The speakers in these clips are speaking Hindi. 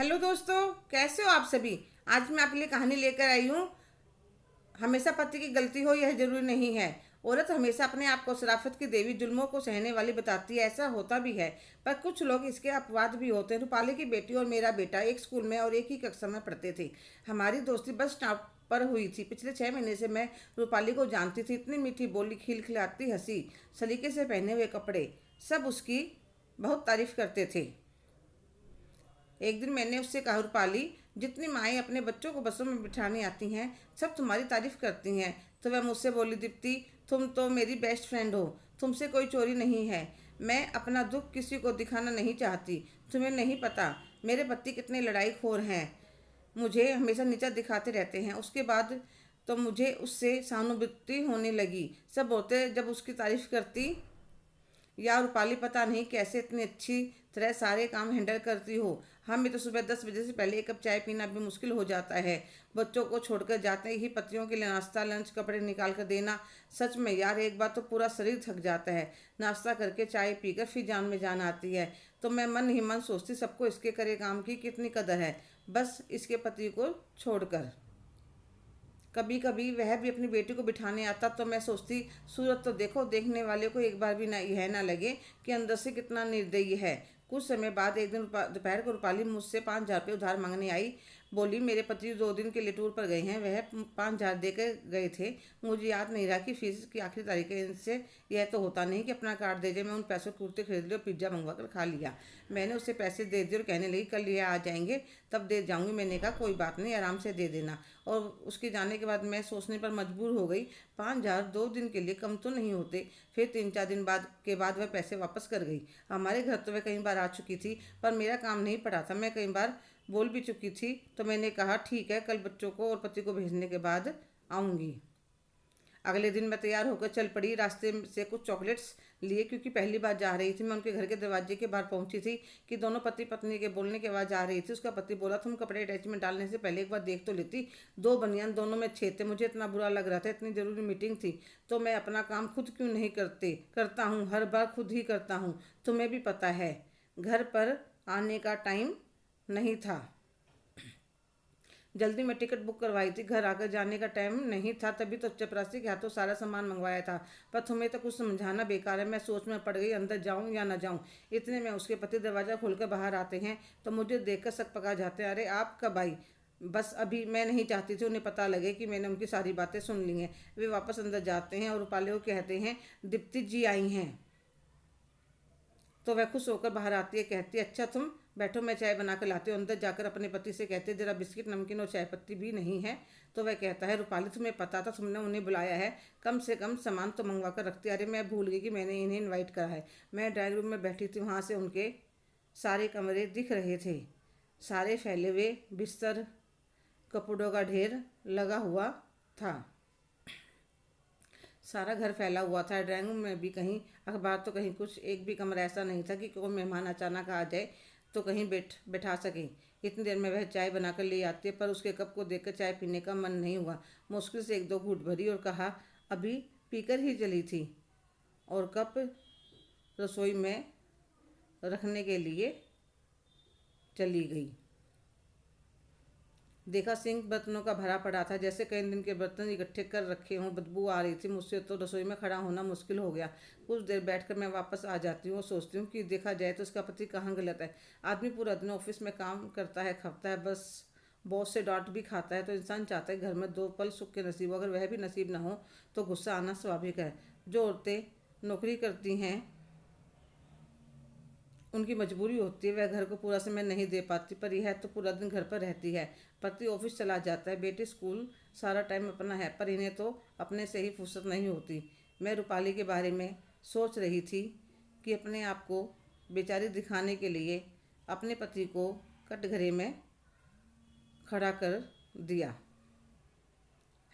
हेलो दोस्तों, कैसे हो आप सभी। आज मैं आपके लिए कहानी लेकर आई हूँ। हमेशा पति की गलती हो यह जरूरी नहीं है। औरत हमेशा अपने आप को शराफत की देवी, जुल्मों को सहने वाली बताती है। ऐसा होता भी है, पर कुछ लोग इसके अपवाद भी होते हैं। रूपाली की बेटी और मेरा बेटा एक स्कूल में और एक ही कक्षा में पढ़ते थे। हमारी दोस्ती बस स्टॉप पर हुई थी। पिछले 6 महीने से मैं रूपाली को जानती थी। इतनी मीठी बोली, खिलखिलाती हंसी, सलीके से पहने हुए कपड़े, सब उसकी बहुत तारीफ करते थे। एक दिन मैंने उससे कहा, रूपाली, जितनी माएँ अपने बच्चों को बसों में बिठाने आती हैं, सब तुम्हारी तारीफ करती हैं। तो वह मुझसे बोली, दीप्ति, तुम तो मेरी बेस्ट फ्रेंड हो, तुमसे कोई चोरी नहीं है। मैं अपना दुख किसी को दिखाना नहीं चाहती। तुम्हें नहीं पता मेरे पति कितने लड़ाई खोर हैं, मुझे हमेशा नीचा दिखाते रहते हैं। उसके बाद तो मुझे उससे सहानुभूति होने लगी। सब बोलते जब उसकी तारीफ करती, यार रूपाली, पता नहीं कैसे इतनी अच्छी तरह सारे काम हैंडल करती हो। हमें तो सुबह 10 बजे से पहले एक कप चाय पीना भी मुश्किल हो जाता है। बच्चों को छोड़कर जाते ही पतियों के लिए नाश्ता, लंच, कपड़े निकाल कर देना। सच में यार, एक बार तो पूरा शरीर थक जाता है। नाश्ता करके चाय पीकर फिर जान में जान आती है। तो मैं मन ही मन सोचती, सबको इसके करे काम की कितनी कदर है, बस इसके पति को छोड़कर। कभी कभी वह भी अपनी बेटी को बिठाने आता तो मैं सोचती, सूरत तो देखो, देखने वाले को एक बार भी ना यह ना लगे कि अंदर से कितना निर्दयी है। कुछ समय बाद एक दिन दोपहर को रूपाली मुझसे 5,000 रुपये उधार मांगने आई। बोली, मेरे पति 2 दिन के लिए टूर पर गए हैं, वह 5,000 देकर गए थे। मुझे याद नहीं रहा कि फीस की आखिरी तारीख है। इनसे यह तो होता नहीं कि अपना कार्ड दे जाए। मैं उन पैसों कुर्ते खरीद लिया और पिज्ज़ा मंगवा कर खा लिया। मैंने उसे पैसे दे दिए और कहने लगी, कल ये आ जाएंगे तब दे जाऊंगी। मैंने कहा, कोई बात नहीं, आराम से दे देना। और उसके जाने के बाद मैं सोचने पर मजबूर हो गई, 5,000 2 दिन के लिए कम तो नहीं होते। फिर 3-4 दिन बाद वह पैसे वापस कर गई। हमारे घर तो वह कई बार आ चुकी थी, पर मेरा काम नहीं पड़ा था। मैं कई बार बोल भी चुकी थी। तो मैंने कहा, ठीक है, कल बच्चों को और पति को भेजने के बाद आऊँगी। अगले दिन मैं तैयार होकर चल पड़ी। रास्ते से कुछ चॉकलेट्स लिए, क्योंकि पहली बार जा रही थी। मैं उनके घर के दरवाजे के बाहर पहुंची थी कि दोनों पति पत्नी के बोलने की आवाज़ आ रही थी। उसका पति बोला, तुम कपड़े अटैचमेंट डालने से पहले एक बार देख तो लेती, 2 बनियान दोनों में छेद थे। मुझे इतना बुरा लग रहा था, इतनी ज़रूरी मीटिंग थी, तो मैं अपना काम खुद क्यों नहीं करता हूँ, हर बार खुद ही करता हूँ। तुम्हें भी पता है, घर पर आने का टाइम नहीं था। जल्दी में टिकट बुक करवाई थी, घर आकर जाने का टाइम नहीं था। तभी तो चपरासी के हाथों सारा सामान मंगवाया था। पर तुम्हें तो कुछ समझाना बेकार है। मैं सोच में पड़ गई, अंदर जाऊं या ना जाऊं। इतने में उसके पति दरवाज़ा खोलकर बाहर आते हैं तो मुझे देखकर शक पका जाते हैं। अरे आप कब आई। बस अभी। मैं नहीं चाहती थी उन्हें पता लगे कि मैंने उनकी सारी बातें सुन ली हैं। वे वापस अंदर जाते हैं और रूपाली को कहते हैं, दीप्ति जी आई हैं। तो वह खुश होकर बाहर आती है, कहती है, अच्छा तुम बैठो, मैं चाय बना कर लाती हूँ। अंदर जाकर अपने पति से कहते, जरा बिस्किट, नमकीन और चाय पत्ती भी नहीं है। तो वह कहता है, रूपाली, तुम्हें पता था तुमने उन्हें बुलाया है, कम से कम सामान तो मंगवा कर रखती। अरे मैं भूल गई कि मैंने इन्हें इन्वाइट करा है। मैं ड्राइंग रूम में बैठी थी, वहाँ से उनके सारे कमरे दिख रहे थे। सारे फैले हुए बिस्तर, कपड़ों का ढेर लगा हुआ था। सारा घर फैला हुआ था। ड्राइंग रूम में भी कहीं अखबार तो कहीं कुछ। एक भी कमरा ऐसा नहीं था कि कोई मेहमान अचानक आ जाए तो कहीं बैठा सके। इतनी देर में वह चाय बनाकर ले आती है, पर उसके कप को देखकर चाय पीने का मन नहीं हुआ। मुश्किल से 1-2 घूंट भरी और कहा, अभी पीकर ही चली थी, और कप रसोई में रखने के लिए चली गई। देखा, सिंक बर्तनों का भरा पड़ा था, जैसे कई दिन के बर्तन इकट्ठे कर रखे हों। बदबू आ रही थी। मुझसे तो रसोई में खड़ा होना मुश्किल हो गया। कुछ देर बैठकर मैं वापस आ जाती हूँ और सोचती हूँ कि देखा जाए तो उसका पति कहाँ गलत है। आदमी पूरा दिन ऑफिस में काम करता है, खपता है, बस बॉस से डांट भी खाता है, तो इंसान चाहता है घर में 2 पल सुख के नसीब हो। अगर वह भी नसीब ना हो तो गुस्सा आना स्वाभाविक है। जो औरतें नौकरी करती हैं, उनकी मजबूरी होती है, वह घर को पूरा समय नहीं दे पाती। पर यह तो पूरा दिन घर पर रहती है। पति ऑफिस चला जाता है, बेटी स्कूल, सारा टाइम अपना है, पर इन्हें तो अपने से ही फुर्सत नहीं होती। मैं रूपाली के बारे में सोच रही थी कि अपने आप को बेचारी दिखाने के लिए अपने पति को कटघरे में खड़ा कर दिया।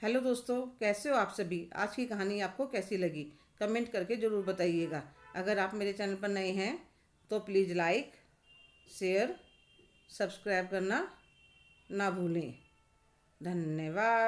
हेलो दोस्तों, कैसे हो आप सभी। आज की कहानी आपको कैसी लगी, कमेंट करके ज़रूर बताइएगा। अगर आप मेरे चैनल पर नए हैं तो प्लीज़ लाइक, शेयर, सब्सक्राइब करना ना भूलें। धन्यवाद।